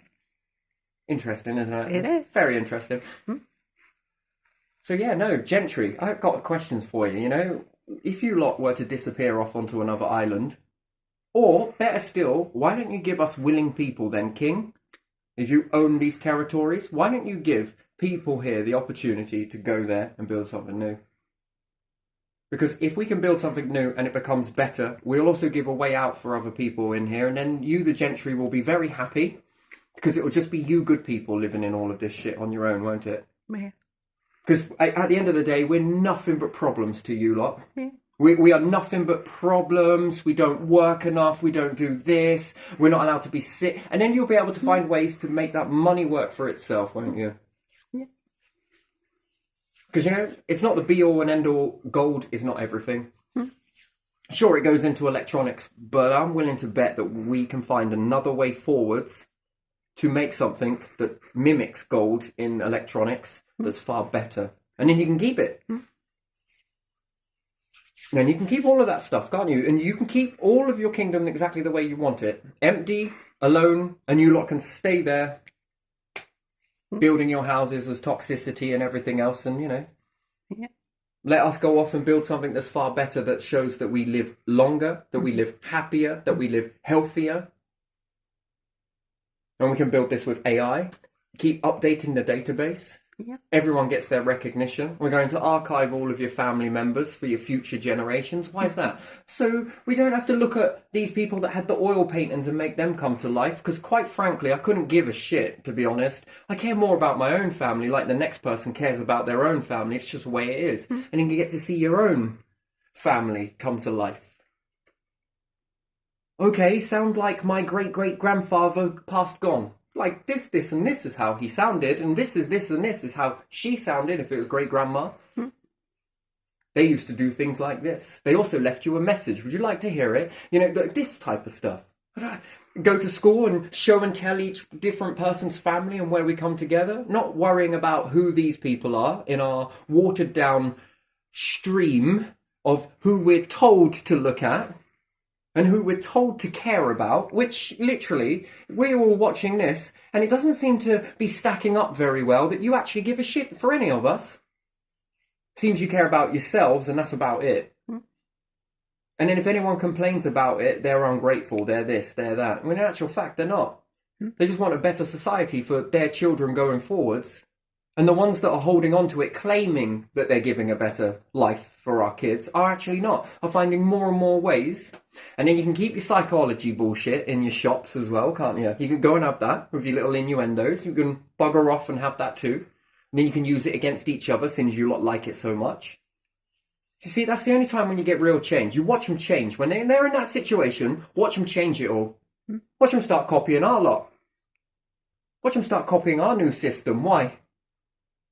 Interesting, isn't it? It is. Very interesting. So yeah, no, gentry, I've got questions for you, you know. if you lot were to disappear off onto another island, or better still, why don't you give us willing people then, King? If you own these territories, why don't you give people here the opportunity to go there and build something new? Because if we can build something new and it becomes better, we'll also give a way out for other people in here, and then you, the gentry, will be very happy, because it will just be you good people living in all of this shit on your own, won't it? Yeah. Because at the end of the day, we're nothing but problems to you lot. Yeah. We are nothing but problems. We don't work enough. We don't do this. We're not allowed to be sick. And then you'll be able to find ways to make that money work for itself, won't you? Yeah. Because, you know, it's not the be-all and end-all. Gold is not everything. Sure, it goes into electronics, but I'm willing to bet that we can find another way forwards to make something that mimics gold in electronics that's far better. And then you can keep it. And you can keep all of that stuff, can't you? And you can keep all of your kingdom exactly the way you want it. Empty, alone, and you lot can stay there, building your houses as toxicity and everything else, and, you know, let us go off and build something that's far better, that shows that we live longer, that we live happier, that we live healthier. And we can build this with AI, keep updating the database. Yeah. Everyone gets their recognition. We're going to archive all of your family members for your future generations. Why is that? So we don't have to look at these people that had the oil paintings and make them come to life, because quite frankly, I couldn't give a shit, to be honest. I care more about my own family, like the next person cares about their own family. It's just the way it is. And you get to see your own family come to life. Okay, sound like my great-great-grandfather passed gone. Like this, and this is how he sounded, and this, and this is how she sounded if it was great-grandma. They used to do things like this. They also left you a message. Would you like to hear it? You know, this type of stuff. Go to school and show and tell each different person's family and where we come together. Not worrying about who these people are in our watered-down stream of who we're told to look at and who we're told to care about, which literally, we're all watching this, and it doesn't seem to be stacking up very well that you actually give a shit for any of us. Seems you care about yourselves, and that's about it. And then if anyone complains about it, they're ungrateful, they're this, they're that. When in actual fact, they're not. They just want a better society for their children going forwards. And the ones that are holding on to it, claiming that they're giving a better life for our kids, are actually not. Are finding more and more ways. And then you can keep your psychology bullshit in your shops as well, can't you? You can go and have that with your little innuendos. You can bugger off and have that too. And then you can use it against each other, since you lot like it so much. You see, that's the only time when you get real change. You watch them change. When they're in that situation, watch them change it all. Watch them start copying our lot. Watch them start copying our new system. Why?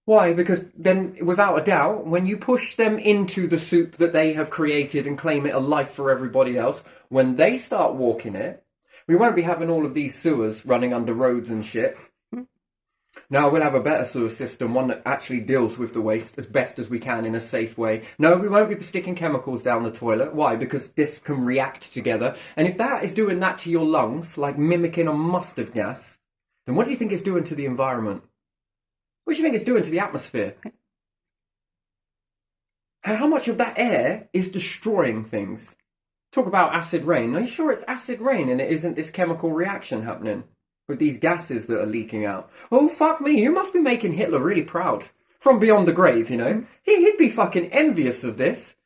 Why? Because then, without a doubt, when you push them into the soup that they have created and claim it a life for everybody else, when they start walking it, we won't be having all of these sewers running under roads and shit. No, we'll have a better sewer system, one that actually deals with the waste as best as we can in a safe way. No, we won't be sticking chemicals down the toilet. Why? Because this can react together. And if that is doing that to your lungs, like mimicking a mustard gas, then what do you think it's doing to the environment? What do you think it's doing to the atmosphere? How much of that air is destroying things? Talk about acid rain. Are you sure it's acid rain and it isn't this chemical reaction happening with these gases that are leaking out? Oh, fuck me, you must be making Hitler really proud. From beyond the grave, you know? He'd be fucking envious of this.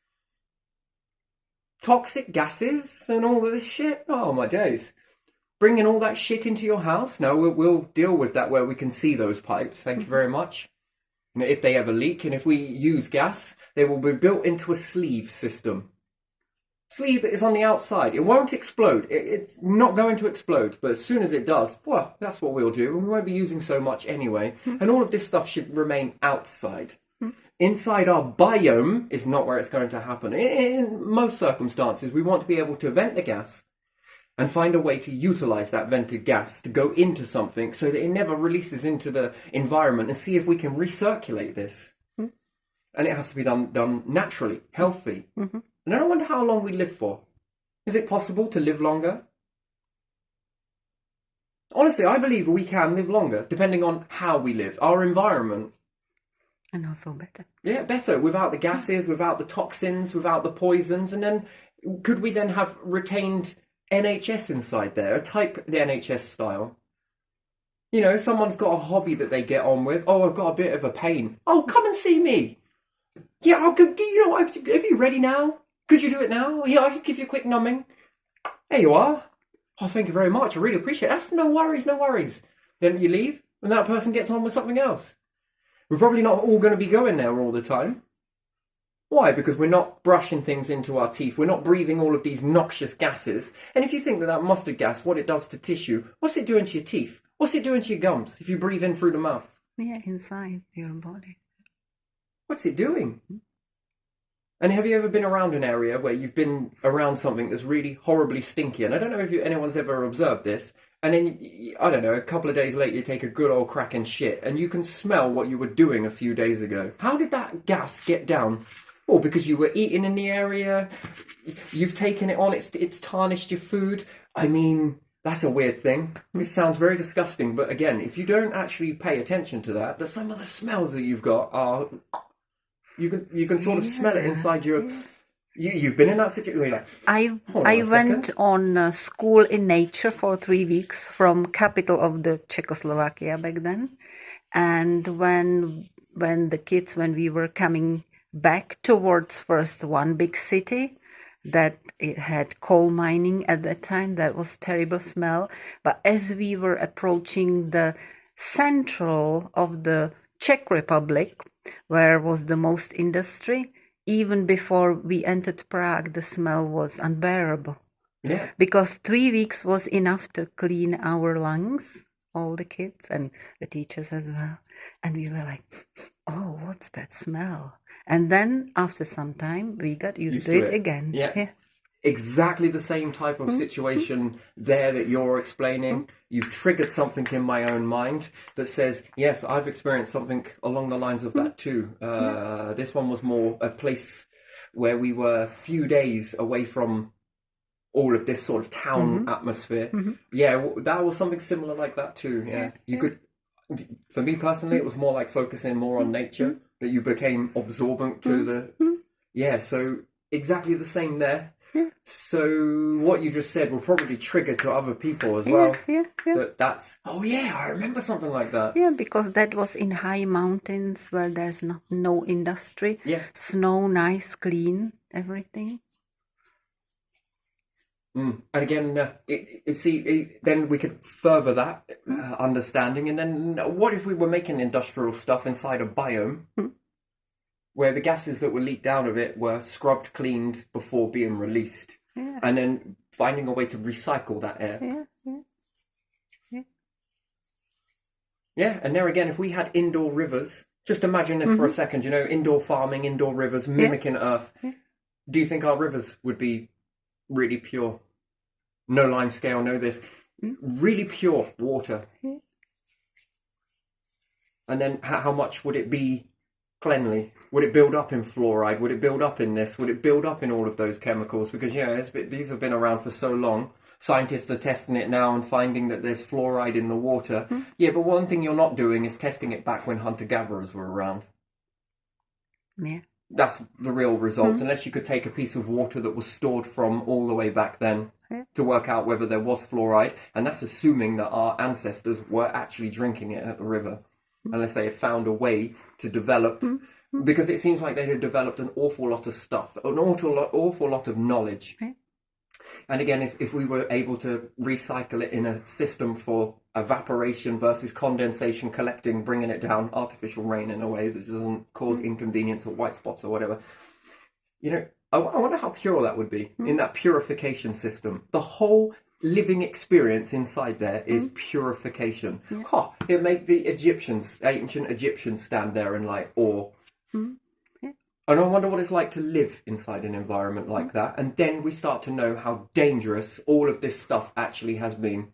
Toxic gases and all of this shit? Oh, my days. Bringing all that shit into your house? No, we'll deal with that where we can see those pipes. Thank you very much. You know, if they ever leak, and if we use gas, they will be built into a sleeve system. Sleeve that is on the outside. It won't explode. It's not going to explode. But as soon as it does, well, that's what we'll do. We won't be using so much anyway. And all of this stuff should remain outside. Inside our biome is not where it's going to happen. In most circumstances, we want to be able to vent the gas and find a way to utilize that vented gas to go into something so that it never releases into the environment, and see if we can recirculate this. And it has to be done naturally, healthy. And I wonder how long we live for. Is it possible to live longer? Honestly, I believe we can live longer, depending on how we live, our environment. And also better. Yeah, better, without the gases, without the toxins, without the poisons. And then could we then have retained NHS inside there, the NHS style? You know, someone's got a hobby that they get on with. Oh, I've got a bit of a pain. Oh, come and see me. Yeah, I'll give you know, are you ready now? Could you do it now? Yeah, I can give you a quick numbing. There you are. Oh, thank you very much. I really appreciate it. That's no worries, no worries. Then you leave, and that person gets on with something else. We're probably not all going to be going there all the time. Why? Because we're not brushing things into our teeth. We're not breathing all of these noxious gases. And if you think that mustard gas, what it does to tissue, what's it doing to your teeth? What's it doing to your gums if you breathe in through the mouth? Yeah, inside your body. What's it doing? And have you ever been around an area where you've been around something that's really horribly stinky? And I don't know if anyone's ever observed this. And then, I don't know, a couple of days later you take a good old cracking shit and you can smell what you were doing a few days ago. How did that gas get down? Well, because you were eating in the area, you've taken it on, it's tarnished your food. I mean, that's a weird thing. It sounds very disgusting, but again, if you don't actually pay attention to that, some of the smells that you've got are... You can sort of smell it inside your... You've been in that situation. Like, I went on school in nature for 3 weeks from capital of the Czechoslovakia back then. And when we were coming back towards first one big city that it had coal mining at that time, that was terrible smell. But as we were approaching the central of the Czech Republic, where was the most industry, even before we entered Prague, the smell was unbearable. Yeah. Because 3 weeks was enough to clean our lungs, all the kids and the teachers as well. And we were like, oh, what's that smell? And then after some time, we got used to it again. Yeah. Exactly the same type of situation there that you're explaining. You've triggered something in my own mind that says, yes, I've experienced something along the lines of that too. This one was more a place where we were a few days away from all of this sort of town atmosphere. Yeah, that was something similar like that too. Yeah, you could. For me personally, it was more like focusing more on nature, that you became absorbent to the... Yeah, so exactly the same there. So what you just said will probably trigger to other people as well. That's... Oh yeah, I remember something like that. Yeah, because that was in high mountains where there's no industry. Yeah. Snow, nice, clean, everything. And again, then we could further that understanding. And then what if we were making industrial stuff inside a biome where the gases that were leaked out of it were scrubbed, cleaned before being released, and then finding a way to recycle that air? Yeah, and there again, if we had indoor rivers, just imagine this for a second, indoor farming, indoor rivers, mimicking Earth. Do you think our rivers would be really pure? No lime scale, no this. Really pure water. And then how much would it be cleanly? Would it build up in fluoride? Would it build up in this? Would it build up in all of those chemicals? Because, these have been around for so long. Scientists are testing it now and finding that there's fluoride in the water. Yeah, but one thing you're not doing is testing it back when hunter-gatherers were around. Yeah. That's the real results, unless you could take a piece of water that was stored from all the way back then to work out whether there was fluoride. And that's assuming that our ancestors were actually drinking it at the river, unless they had found a way to develop, because it seems like they had developed an awful lot of stuff, an awful lot of knowledge. And again, if we were able to recycle it in a system for evaporation versus condensation, collecting, bringing it down, artificial rain in a way that doesn't cause inconvenience or white spots or whatever, I wonder how pure that would be in that purification system. The whole living experience inside there is purification. It'd make the ancient Egyptians stand there in like awe. And I wonder what it's like to live inside an environment like that. And then we start to know how dangerous all of this stuff actually has been.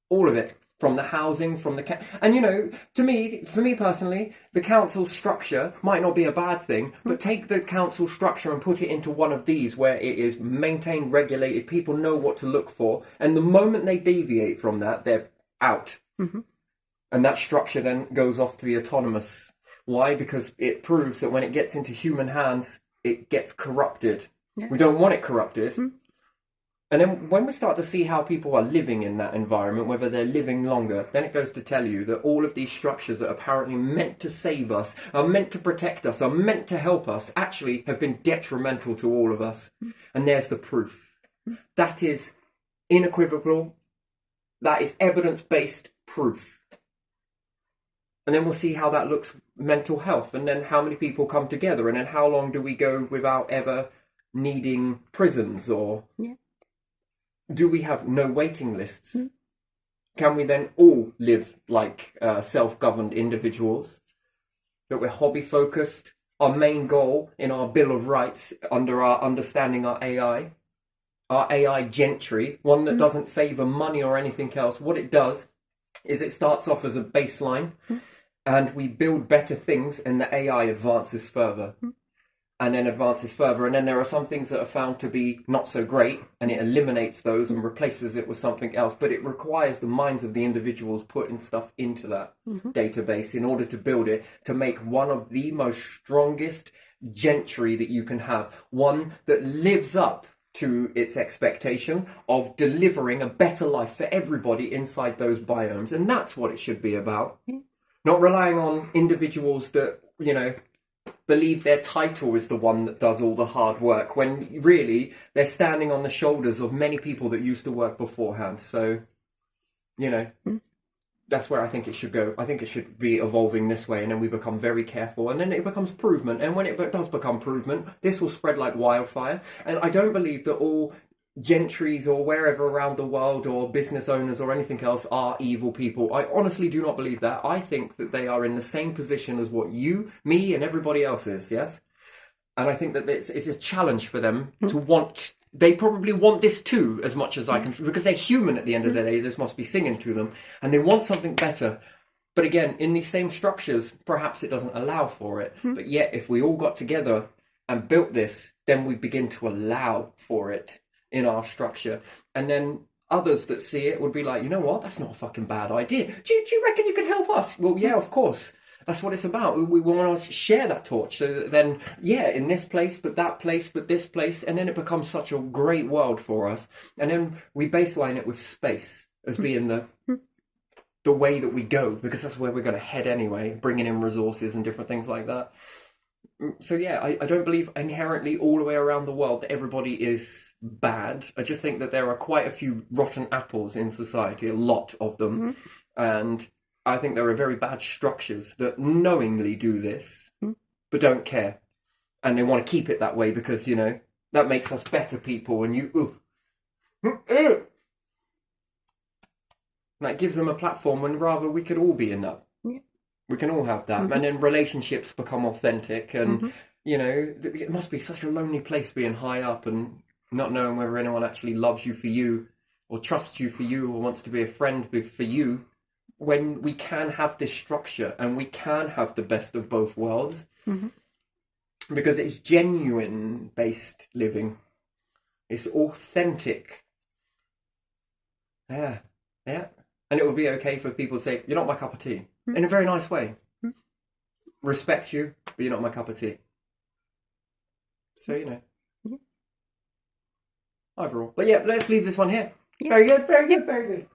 All of it. From the housing, from the... And, for me personally, the council structure might not be a bad thing, but take the council structure and put it into one of these where it is maintained, regulated, people know what to look for. And the moment they deviate from that, they're out. And that structure then goes off to the autonomous... Why? Because it proves that when it gets into human hands, it gets corrupted. Yeah. We don't want it corrupted. And then when we start to see how people are living in that environment, whether they're living longer, then it goes to tell you that all of these structures that are apparently meant to save us, are meant to protect us, are meant to help us, actually have been detrimental to all of us. And there's the proof. That is unequivocal. That is evidence-based proof. And then we'll see how that looks mental health, and then how many people come together, and then how long do we go without ever needing prisons, or do we have no waiting lists? Can we then all live like self-governed individuals? That we're hobby-focused, our main goal in our Bill of Rights under our understanding our AI gentry, one that doesn't favour money or anything else. What it does is it starts off as a baseline, and we build better things, and the AI advances further. And then advances further, and then there are some things that are found to be not so great, and it eliminates those and replaces it with something else. But it requires the minds of the individuals putting stuff into that database in order to build it, to make one of the most strongest gentry that you can have. One that lives up to its expectation of delivering a better life for everybody inside those biomes. And that's what it should be about. Not relying on individuals that, you know, believe their title is the one that does all the hard work, when really they're standing on the shoulders of many people that used to work beforehand. So, you know, that's where I think it should go. I think it should be evolving this way, and then we become very careful, and then it becomes provement. And when it does become provement, this will spread like wildfire. And I don't believe that all gentries or wherever around the world or business owners or anything else are evil people. I honestly do not believe that. I think that they are in the same position as what you, me, and everybody else is, yes? And I think that it's a challenge for them to want... They probably want this too, as much as I can, because they're human at the end of the day. This must be singing to them, and they want something better. But again, in these same structures, perhaps it doesn't allow for it. But yet, if we all got together and built this, then we begin to allow for it in our structure. And then others that see it would be like, you know what, that's not a fucking bad idea. Do you reckon you can help us? Well, yeah, of course. That's what it's about. We want to share that torch. So that then, yeah, in this place, but that place, but this place. And then it becomes such a great world for us. And then we baseline it with space as being the way that we go, because that's where we're going to head anyway, bringing in resources and different things like that. So yeah, I don't believe inherently all the way around the world that everybody is bad. I just think that there are quite a few rotten apples in society, a lot of them. And I think there are very bad structures that knowingly do this, but don't care. And they want to keep it that way because, you know, that makes us better people. And that gives them a platform when rather we could all be in that. We can all have that. And then relationships become authentic. And, you know, it must be such a lonely place being high up and not knowing whether anyone actually loves you for you or trusts you for you or wants to be a friend for you, when we can have this structure and we can have the best of both worlds. Because it's genuine based living. It's authentic. Yeah. And it would be okay for people to say, you're not my cup of tea. In a very nice way. Respect you, but you're not my cup of tea. So, you know. Overall. But yeah, let's leave this one here. Very good, very good, very good.